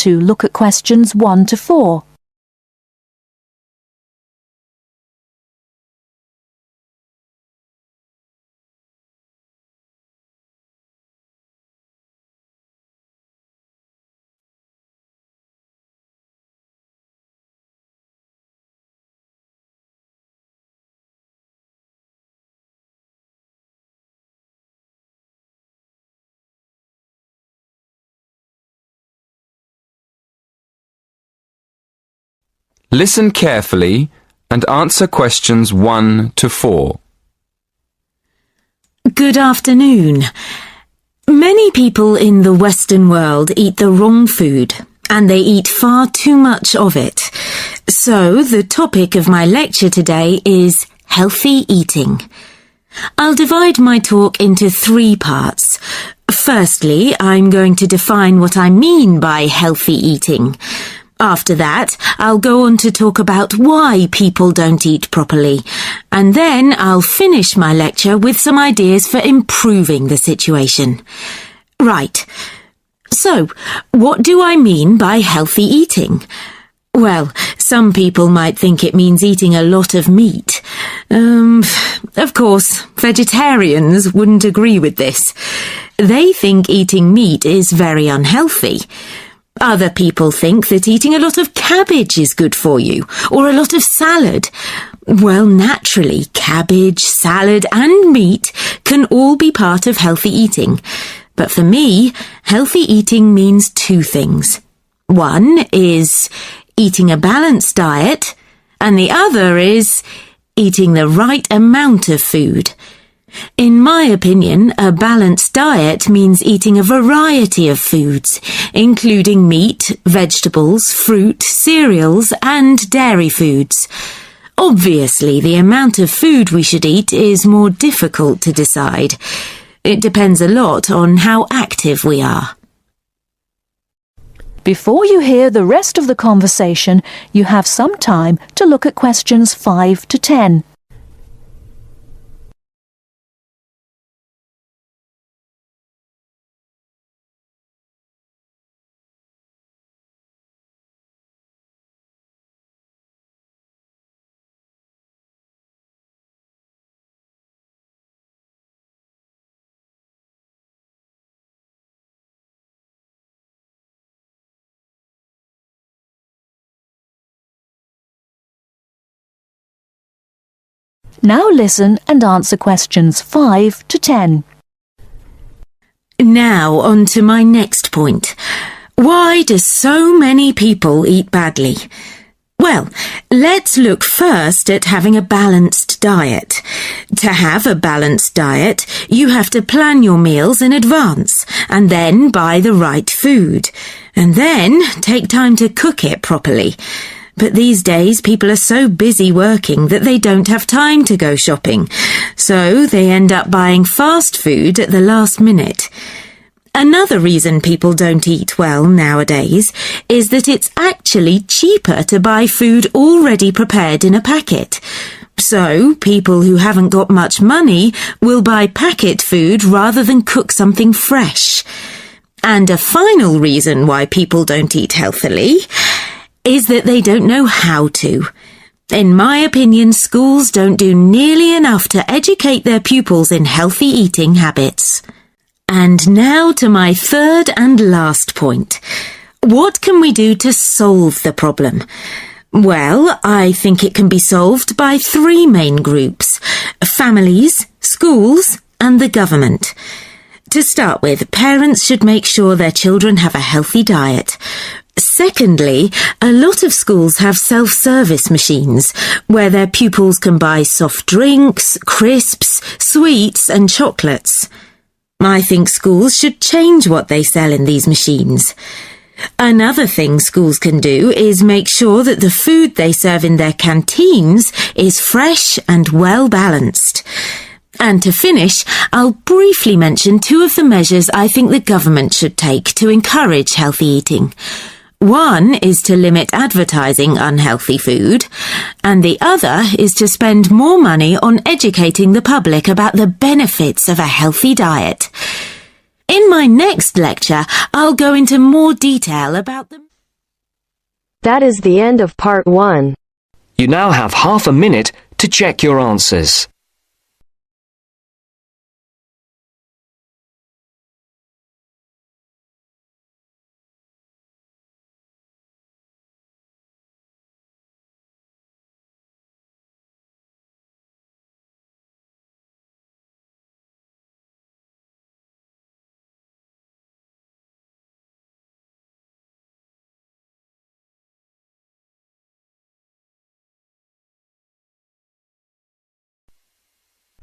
to look at questions 1 to 4. Listen carefully and answer questions 1 to 4. Good afternoon. Many people in the Western world eat the wrong food, and they eat far too much of it. So, the topic of my lecture today is healthy eating. I'll divide my talk into 3 parts. Firstly, I'm going to define what I mean by healthy eating. After that, I'll go on to talk about why people don't eat properly, and then I'll finish my lecture with some ideas for improving the situation. Right. So, what do I mean by healthy eating? Well, some people might think it means eating a lot of meat. Of course, vegetarians wouldn't agree with this. They think eating meat is very unhealthy. Other people think that eating a lot of cabbage is good for you, or a lot of salad. Well, naturally, cabbage, salad and meat can all be part of healthy eating. But for me, healthy eating means 2 things. One is eating a balanced diet, and the other is eating the right amount of food. In my opinion, a balanced diet means eating a variety of foods, including meat, vegetables, fruit, cereals, and dairy foods. Obviously, the amount of food we should eat is more difficult to decide. It depends a lot on how active we are. Before you hear the rest of the conversation, you have some time to look at questions 5 to 10. Now listen and answer questions 5 to 10. Now on to my next point. Why do so many people eat badly? Well, let's look first at having a balanced diet. To have a balanced diet, you have to plan your meals in advance and then buy the right food, and then take time to cook it properly. But these days, people are so busy working that they don't have time to go shopping, so they end up buying fast food at the last minute. Another reason people don't eat well nowadays is that it's actually cheaper to buy food already prepared in a packet. So, people who haven't got much money will buy packet food rather than cook something fresh. And a final reason why people don't eat healthily is that they don't know how to. In my opinion, schools don't do nearly enough to educate their pupils in healthy eating habits. And now to my third and last point. What can we do to solve the problem? Well, I think it can be solved by 3 main groups: families, schools, and the government. To start with, parents should make sure their children have a healthy diet. Secondly, a lot of schools have self-service machines where their pupils can buy soft drinks, crisps, sweets and chocolates. I think schools should change what they sell in these machines. Another thing schools can do is make sure that the food they serve in their canteens is fresh and well balanced. And to finish, I'll briefly mention 2 of the measures I think the government should take to encourage healthy eating. One is to limit advertising unhealthy food, and the other is to spend more money on educating the public about the benefits of a healthy diet. In my next lecture, I'll go into more detail about them. That is the end of part 1. You now have half a minute to check your answers.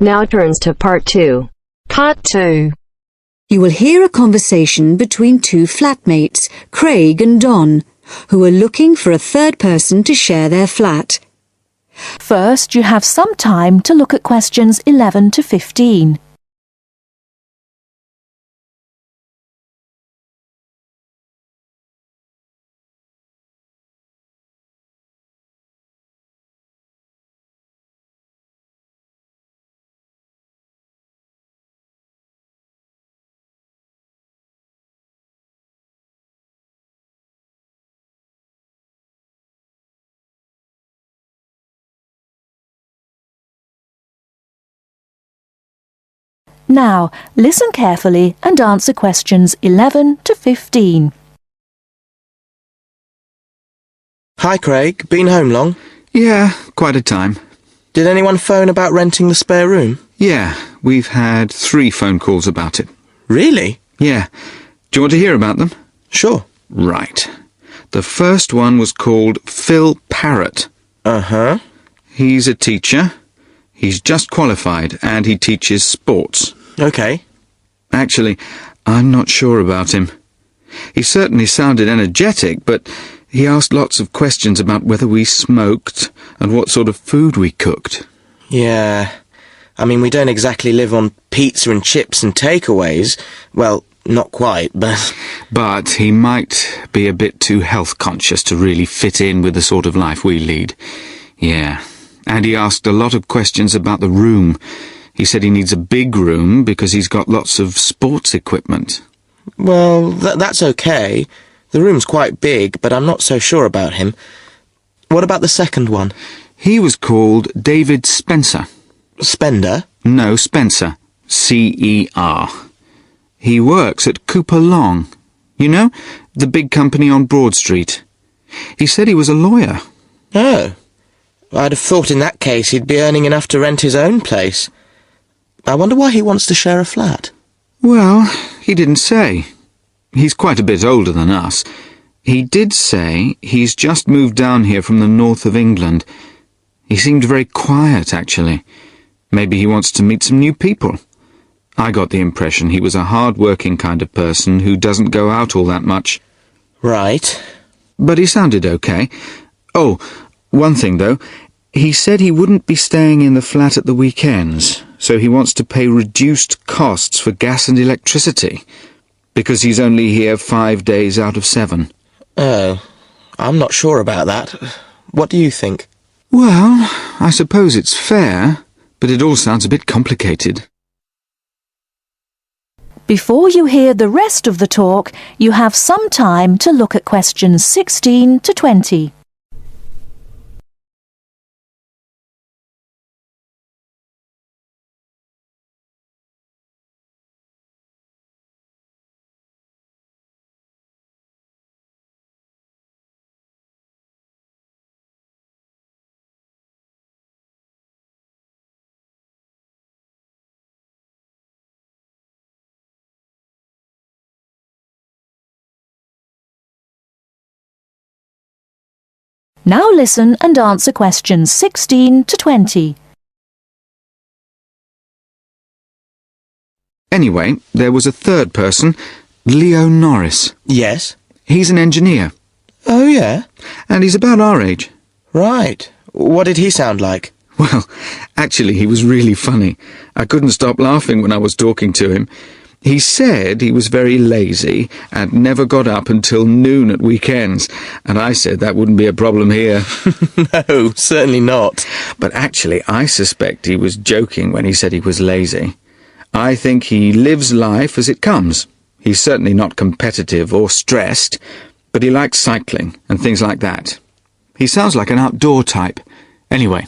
Now turns to part 2. Part 2. You will hear a conversation between two flatmates, Craig and Don, who are looking for a third person to share their flat. First, you have some time to look at questions 11 to 15. Now, listen carefully and answer questions 11 to 15. Hi, Craig. Been home long? Yeah, quite a time. Did anyone phone about renting the spare room? Yeah, we've had 3 phone calls about it. Really? Yeah. Do you want to hear about them? Sure. Right. The first one was called Phil Parrott. Uh-huh. He's a teacher. He's just qualified and he teaches sports. Okay. Actually, I'm not sure about him. He certainly sounded energetic, but he asked lots of questions about whether we smoked and what sort of food we cooked. Yeah. I mean, we don't exactly live on pizza and chips and takeaways. Well, not quite, but... But he might be a bit too health conscious to really fit in with the sort of life we lead. Yeah. And he asked a lot of questions about the room. He said he needs a big room because he's got lots of sports equipment. Well, that's okay. The room's quite big, but I'm not so sure about him. What about the second one? He was called David Spencer. Spender? No, Spencer. C-E-R. He works at Cooper Long. You know, the big company on Broad Street. He said he was a lawyer. Oh. I'd have thought in that case he'd be earning enough to rent his own place. I wonder why he wants to share a flat. Well, he didn't say. He's quite a bit older than us. He did say he's just moved down here from the north of England. He seemed very quiet, actually. Maybe he wants to meet some new people. I got the impression he was a hard-working kind of person who doesn't go out all that much. Right. But he sounded okay. Oh, one thing, though. He said he wouldn't be staying in the flat at the weekends, so he wants to pay reduced costs for gas and electricity, because he's only here 5 days out of 7. Oh, I'm not sure about that. What do you think? Well, I suppose it's fair, but it all sounds a bit complicated. Before you hear the rest of the talk, you have some time to look at questions 16 to 20. Now listen and answer questions 16 to 20. Anyway, there was a third person, Leo Norris. Yes? He's an engineer. Oh, yeah? And he's about our age. Right. What did he sound like? Well, actually, he was really funny. I couldn't stop laughing when I was talking to him. He said he was very lazy and never got up until noon at weekends, and I said that wouldn't be a problem here. No, certainly not. But actually, I suspect he was joking when he said he was lazy. I think he lives life as it comes. He's certainly not competitive or stressed. but he likes cycling and things like that. He sounds like an outdoor type. Anyway,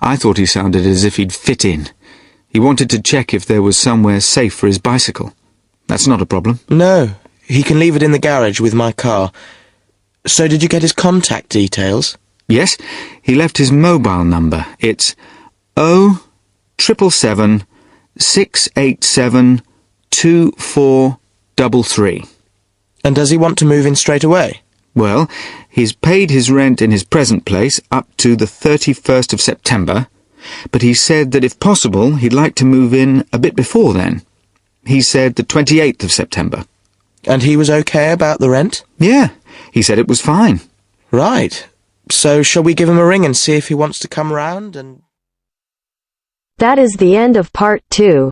I thought he sounded as if he'd fit in. He wanted to check if there was somewhere safe for his bicycle. That's not a problem. No, he can leave it in the garage with my car. So did you get his contact details? Yes, he left his mobile number. It's 0777 687 2433. And does he want to move in straight away? Well, he's paid his rent in his present place up to the 31st of September, but he said that if possible he'd like to move in a bit before then. He said the 28th of September. And he was okay about the rent? Yeah, he said it was fine. Right. So shall we give him a ring and see if he wants to come round and... That is the end of part 2.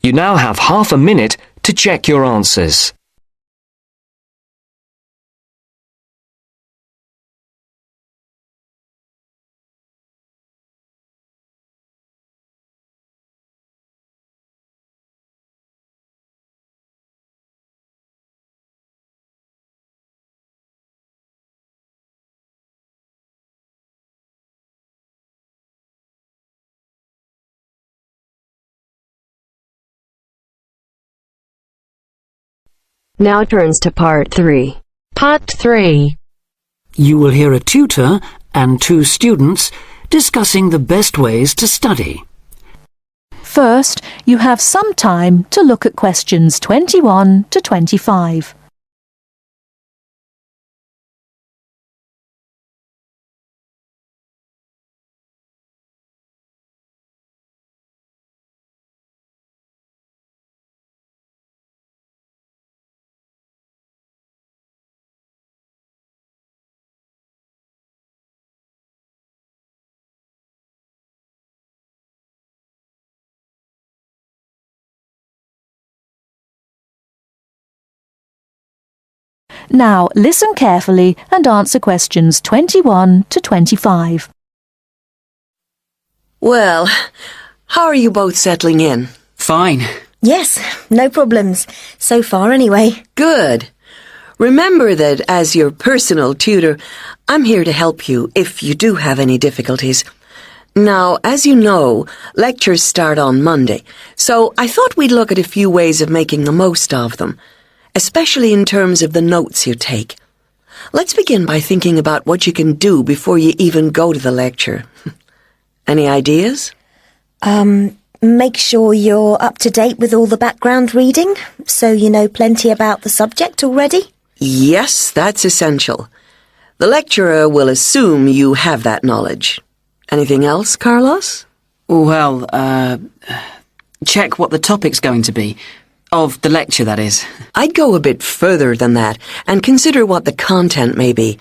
You now have half a minute to check your answers. Now turns to part 3. Part 3. You will hear a tutor and 2 students discussing the best ways to study. First, you have some time to look at questions 21 to 25. Now listen carefully and answer questions 21 to 25. Well, how are you both settling in? Fine. Yes, no problems. So far, anyway. Good. Remember that as your personal tutor, I'm here to help you if you do have any difficulties. Now, as you know, lectures start on Monday, so I thought we'd look at a few ways of making the most of them, especially in terms of the notes you take. Let's begin by thinking about what you can do before you even go to the lecture. Any ideas? Make sure you're up to date with all the background reading, so you know plenty about the subject already. Yes, that's essential. The lecturer will assume you have that knowledge. Anything else, Carlos? Well, check what the topic's going to be. Of the lecture, that is. I'd go a bit further than that and consider what the content may be.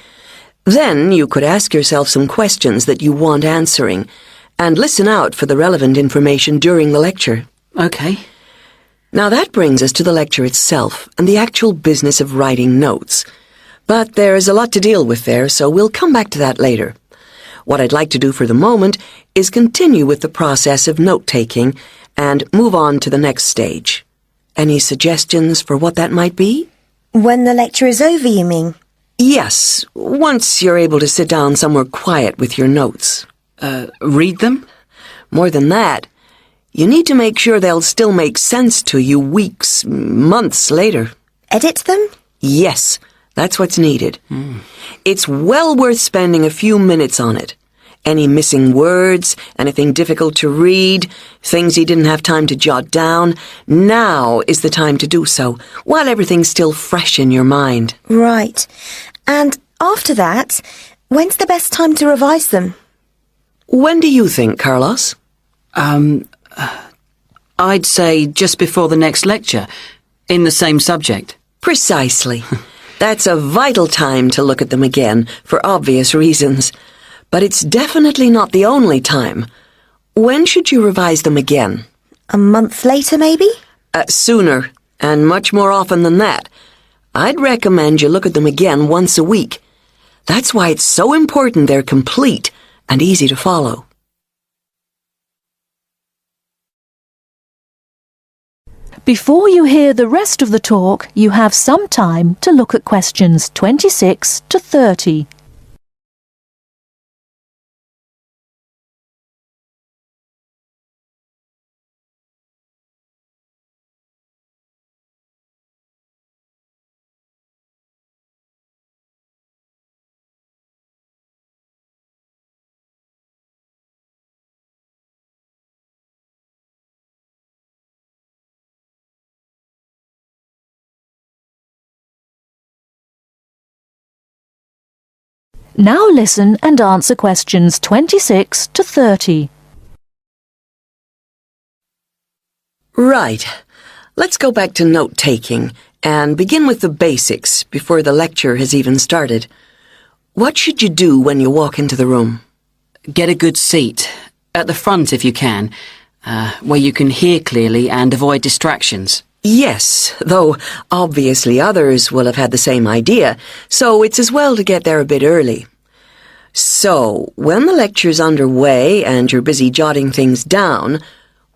Then you could ask yourself some questions that you want answering and listen out for the relevant information during the lecture. Okay. Now that brings us to the lecture itself and the actual business of writing notes. But there's a lot to deal with there, so we'll come back to that later. What I'd like to do for the moment is continue with the process of note-taking and move on to the next stage. Any suggestions for what that might be? When the lecture is over, you mean? Yes, once you're able to sit down somewhere quiet with your notes. Read them? More than that, you need to make sure they'll still make sense to you weeks, months later. Edit them? Yes, that's what's needed. It's well worth spending a few minutes on it. Any missing words, anything difficult to read, things you didn't have time to jot down, now is the time to do so, while everything's still fresh in your mind. Right. And after that, when's the best time to revise them? When do you think, Carlos? I'd say just before the next lecture, in the same subject. Precisely. That's a vital time to look at them again, for obvious reasons. But it's definitely not the only time. When should you revise them again? A month later, maybe? Sooner, and much more often than that. I'd recommend you look at them again once a week. That's why it's so important they're complete and easy to follow. Before you hear the rest of the talk, you have some time to look at questions 26 to 30. Now listen and answer questions 26 to 30. Right. Let's go back to note-taking and begin with the basics before the lecture has even started. What should you do when you walk into the room? Get a good seat, at the front if you can, where you can hear clearly and avoid distractions. Yes, though obviously others will have had the same idea, so it's as well to get there a bit early. So, when the lecture's underway and you're busy jotting things down,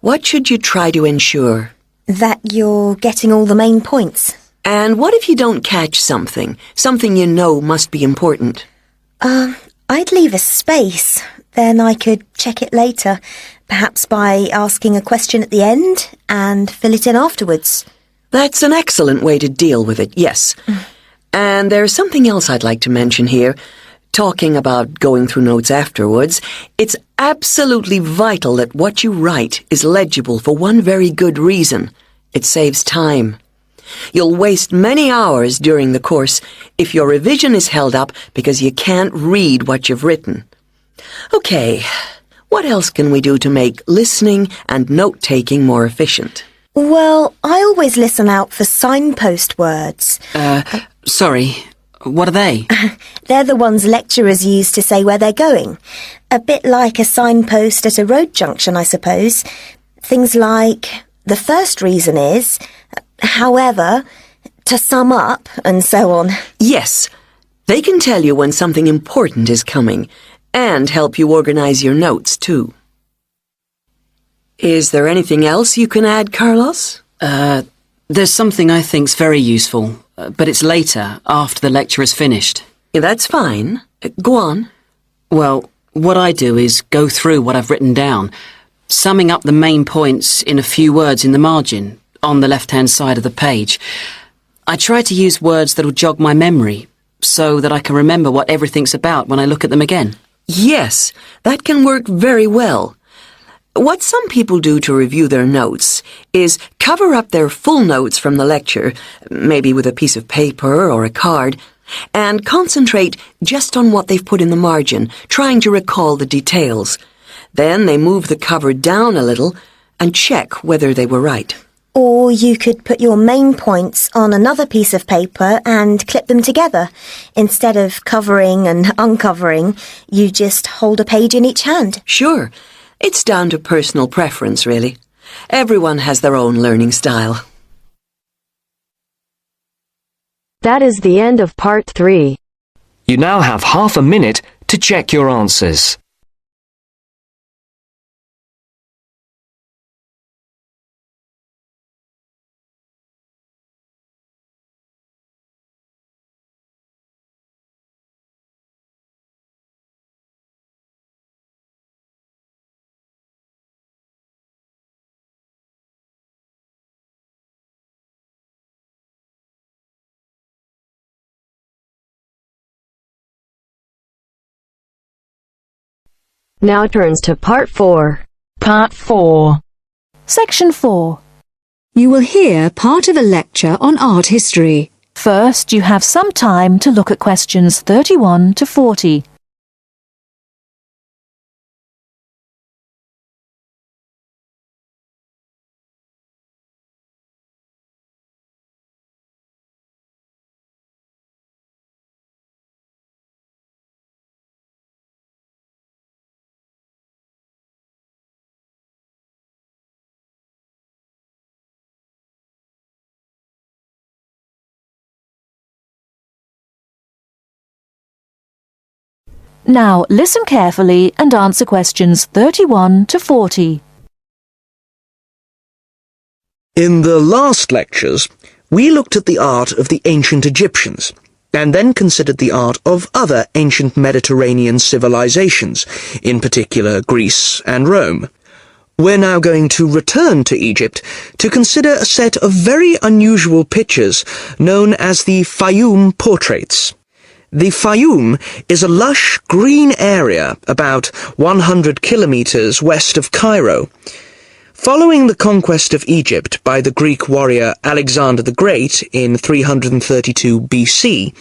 what should you try to ensure? That you're getting all the main points. And what if you don't catch something you know must be important? I'd leave a space. Then I could check it later, perhaps by asking a question at the end and fill it in afterwards. That's an excellent way to deal with it, yes. And there's something else I'd like to mention here. Talking about going through notes afterwards, it's absolutely vital that what you write is legible for one very good reason. It saves time. You'll waste many hours during the course if your revision is held up because you can't read what you've written. Okay, what else can we do to make listening and note-taking more efficient? Well, I always listen out for signpost words. Sorry, what are they? They're the ones lecturers use to say where they're going. A bit like a signpost at a road junction, I suppose. Things like, the first reason is, however, to sum up, and so on. Yes, they can tell you when something important is coming, and help you organize your notes, too. Is there anything else you can add, Carlos? There's something I think's very useful, but it's later, after the lecture is finished. Yeah, that's fine. Go on. Well, what I do is go through what I've written down, summing up the main points in a few words in the margin, on the left-hand side of the page. I try to use words that'll jog my memory, so that I can remember what everything's about when I look at them again. Yes, that can work very well. What some people do to review their notes is cover up their full notes from the lecture, maybe with a piece of paper or a card, and concentrate just on what they've put in the margin, trying to recall the details. Then they move the cover down a little and check whether they were right. Or you could put your main points on another piece of paper and clip them together. Instead of covering and uncovering, you just hold a page in each hand. Sure. It's down to personal preference, really. Everyone has their own learning style. That is the end of part 3. You now have half a minute to check your answers. Now turns to part 4. Part 4. Section 4. You will hear part of a lecture on art history. First, you have some time to look at questions 31 to 40. Now listen carefully and answer questions 31 to 40. In the last lectures, we looked at the art of the ancient Egyptians, and then considered the art of other ancient Mediterranean civilizations, in particular Greece and Rome. We're now going to return to Egypt to consider a set of very unusual pictures known as the Fayoum portraits. The Fayoum is a lush green area about 100 kilometers west of Cairo. Following the conquest of Egypt by the Greek warrior Alexander the Great in 332 BC,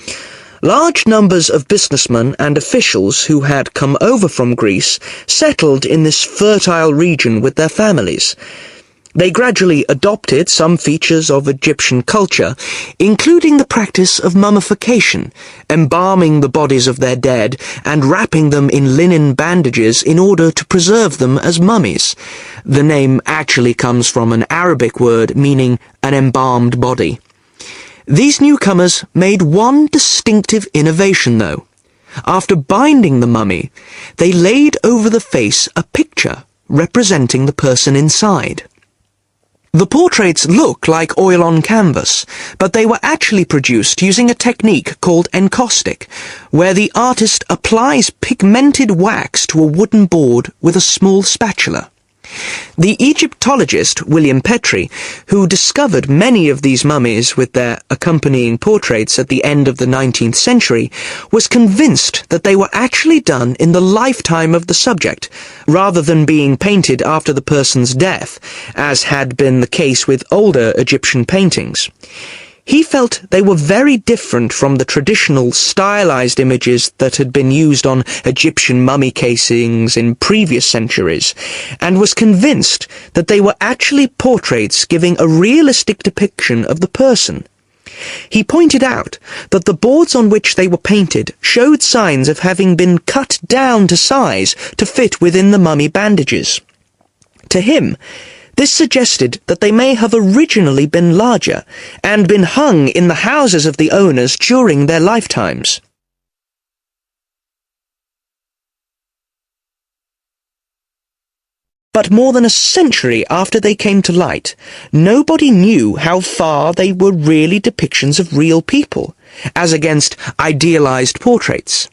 large numbers of businessmen and officials who had come over from Greece settled in this fertile region with their families. They gradually adopted some features of Egyptian culture, including the practice of mummification, embalming the bodies of their dead and wrapping them in linen bandages in order to preserve them as mummies. The name actually comes from an Arabic word meaning an embalmed body. These newcomers made one distinctive innovation, though. After binding the mummy, they laid over the face a picture representing the person inside. The portraits look like oil on canvas, but they were actually produced using a technique called encaustic, where the artist applies pigmented wax to a wooden board with a small spatula. The Egyptologist William Petrie, who discovered many of these mummies with their accompanying portraits at the end of the 19th century, was convinced that they were actually done in the lifetime of the subject, rather than being painted after the person's death, as had been the case with older Egyptian paintings. He felt they were very different from the traditional stylized images that had been used on Egyptian mummy casings in previous centuries, and was convinced that they were actually portraits giving a realistic depiction of the person. He pointed out that the boards on which they were painted showed signs of having been cut down to size to fit within the mummy bandages. To him, this suggested that they may have originally been larger and been hung in the houses of the owners during their lifetimes. But more than a century after they came to light, nobody knew how far they were really depictions of real people, as against idealized portraits.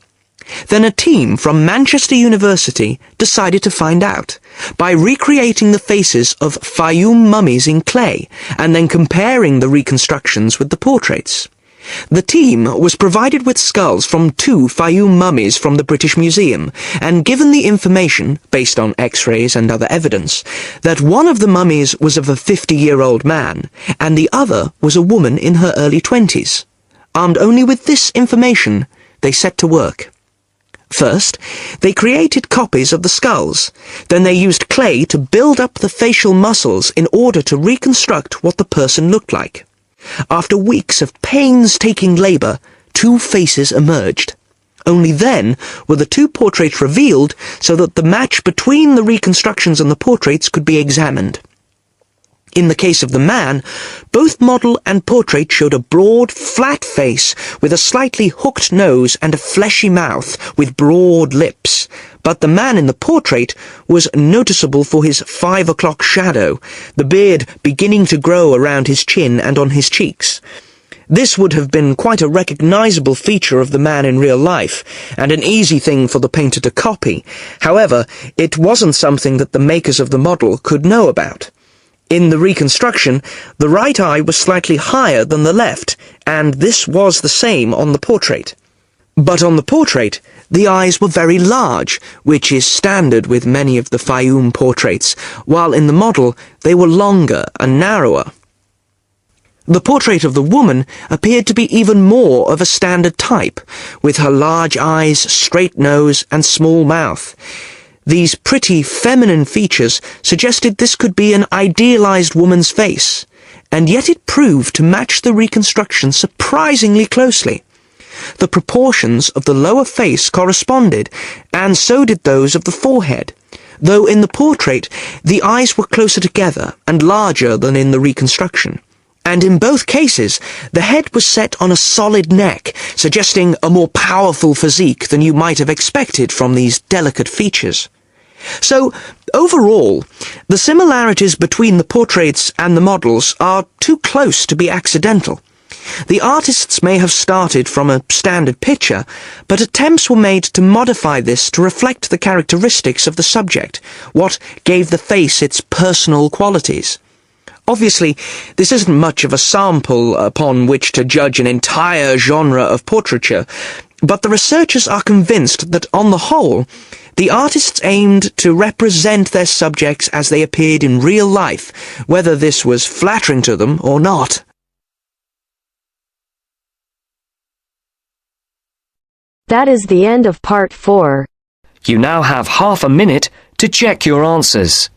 Then a team from Manchester University decided to find out by recreating the faces of Fayoum mummies in clay and then comparing the reconstructions with the portraits. The team was provided with skulls from 2 Fayoum mummies from the British Museum and given the information, based on X-rays and other evidence, that one of the mummies was of a 50-year-old man and the other was a woman in her early 20s. Armed only with this information, they set to work. First, they created copies of the skulls. Then they used clay to build up the facial muscles in order to reconstruct what the person looked like. After weeks of painstaking labour, 2 faces emerged. Only then were the 2 portraits revealed so that the match between the reconstructions and the portraits could be examined. In the case of the man, both model and portrait showed a broad, flat face with a slightly hooked nose and a fleshy mouth with broad lips. But the man in the portrait was noticeable for his 5 o'clock shadow, the beard beginning to grow around his chin and on his cheeks. This would have been quite a recognizable feature of the man in real life, and an easy thing for the painter to copy. However, it wasn't something that the makers of the model could know about. In the reconstruction, the right eye was slightly higher than the left, and this was the same on the portrait. But on the portrait, the eyes were very large, which is standard with many of the Fayoum portraits, while in the model they were longer and narrower. The portrait of the woman appeared to be even more of a standard type, with her large eyes, straight nose, and small mouth. These pretty feminine features suggested this could be an idealized woman's face, and yet it proved to match the reconstruction surprisingly closely. The proportions of the lower face corresponded, and so did those of the forehead, though in the portrait the eyes were closer together and larger than in the reconstruction. And in both cases, the head was set on a solid neck, suggesting a more powerful physique than you might have expected from these delicate features. So, Overall, the similarities between the portraits and the models are too close to be accidental. The artists may have started from a standard picture, but attempts were made to modify this to reflect the characteristics of the subject, what gave the face its personal qualities. Obviously, this isn't much of a sample upon which to judge an entire genre of portraiture, but the researchers are convinced that, on the whole, the artists aimed to represent their subjects as they appeared in real life, whether this was flattering to them or not. That is the end of part 4. You now have half a minute to check your answers.